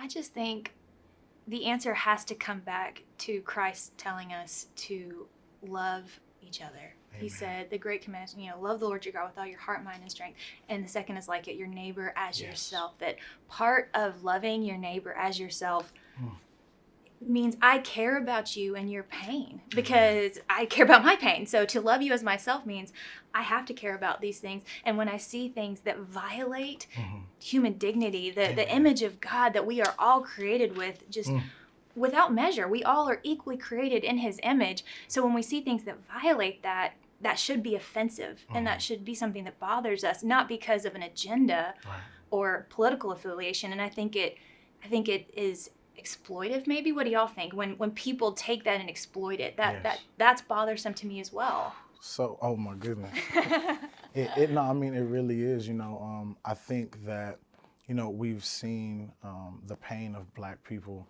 I just think the answer has to come back to Christ telling us to love each other. Amen. He said the great commandment, love the Lord your God with all your heart, mind, and strength. And the second is like it, your neighbor as yourself. That part of loving your neighbor as yourself means I care about you and your pain because I care about my pain. So to love you as myself means I have to care about these things. And when I see things that violate human dignity, the image of God that we are all created with, just without measure, we all are equally created in his image. So when we see things that violate that, that should be offensive and that should be something that bothers us, not because of an agenda or political affiliation. And I think it is exploitive, maybe. What do y'all think when people take that and exploit it? That's bothersome to me as well. So, oh my goodness. It really is. I think that we've seen the pain of Black people,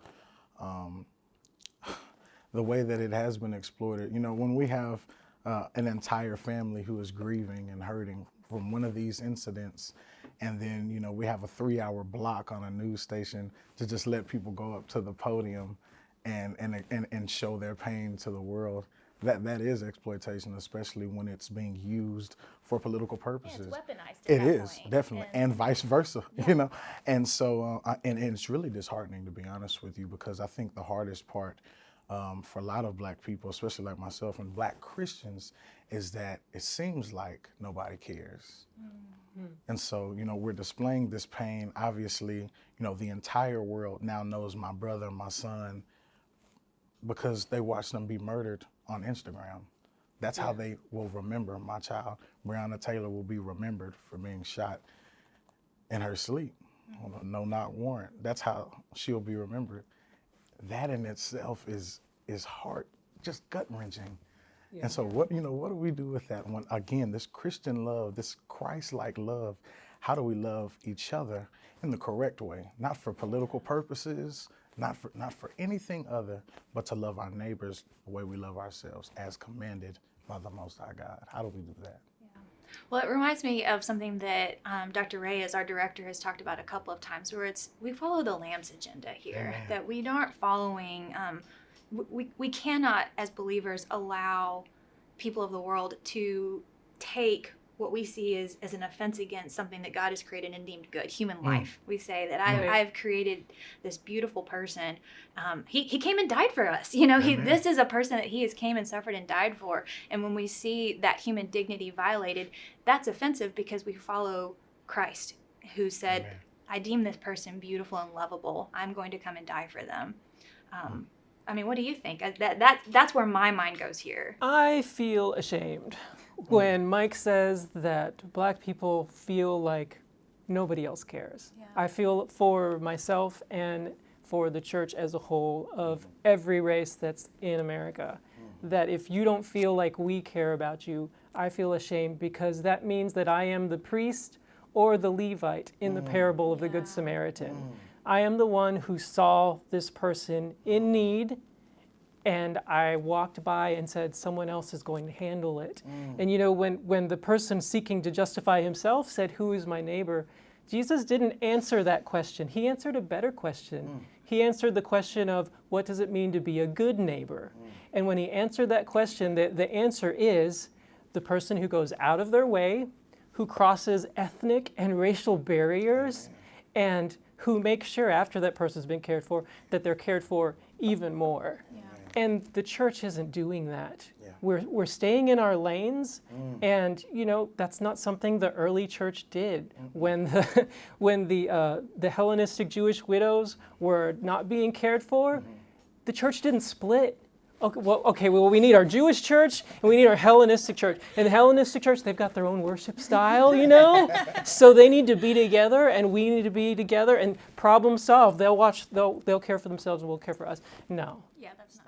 the way that it has been exploited. When we have an entire family who is grieving and hurting from one of these incidents, and then, we have a 3-hour block on a news station to just let people go up to the podium and show their pain to the world. That is exploitation, especially when it's being used for political purposes. Yeah, it's weaponized. It is, definitely, and vice versa, And so, and it's really disheartening, to be honest with you, because I think the hardest part for a lot of Black people, especially like myself and Black Christians, is that it seems like nobody cares. And so, we're displaying this pain. Obviously, the entire world now knows my brother, my son, because they watched them be murdered on Instagram. That's how they will remember my child. Breonna Taylor will be remembered for being shot in her sleep. No knock warrant. That's how she'll be remembered. That in itself is heart, just gut wrenching. Yeah. And so what do we do with that? When, again, this Christian love, this Christ-like love, how do we love each other in the correct way? Not for political purposes, not for anything other, but to love our neighbors the way we love ourselves, as commanded by the Most High God. How do we do that? Yeah. Well, it reminds me of something that Dr. Ray, as our director, has talked about a couple of times, where we follow the Lamb's agenda here, that we aren't following. We cannot, as believers, allow people of the world to take what we see as an offense against something that God has created and deemed good, human life. We say that I've created this beautiful person. He came and died for us. This is a person that he has came and suffered and died for. And when we see that human dignity violated, that's offensive because we follow Christ, who said, I deem this person beautiful and lovable. I'm going to come and die for them. What do you think? That's where my mind goes here. I feel ashamed when Mike says that Black people feel like nobody else cares. Yeah. I feel for myself and for the church as a whole of every race that's in America, that if you don't feel like we care about you, I feel ashamed, because that means that I am the priest or the Levite in the parable of the Good Samaritan. I am the one who saw this person in need, and I walked by and said, someone else is going to handle it. And when the person seeking to justify himself said, who is my neighbor? Jesus didn't answer that question. He answered a better question. He answered the question of, what does it mean to be a good neighbor? And when he answered that question, the answer is the person who goes out of their way, who crosses ethnic and racial barriers, and who makes sure after that person's been cared for, that they're cared for even more. Yeah. And the church isn't doing that. Yeah. We're staying in our lanes, and that's not something the early church did. When the Hellenistic Jewish widows were not being cared for, the church didn't split. Okay, we need our Jewish church and we need our Hellenistic church. And the Hellenistic church, they've got their own worship style, So they need to be together and we need to be together, and problem solved. They'll care for themselves and we'll care for us. No. Yeah, that's not.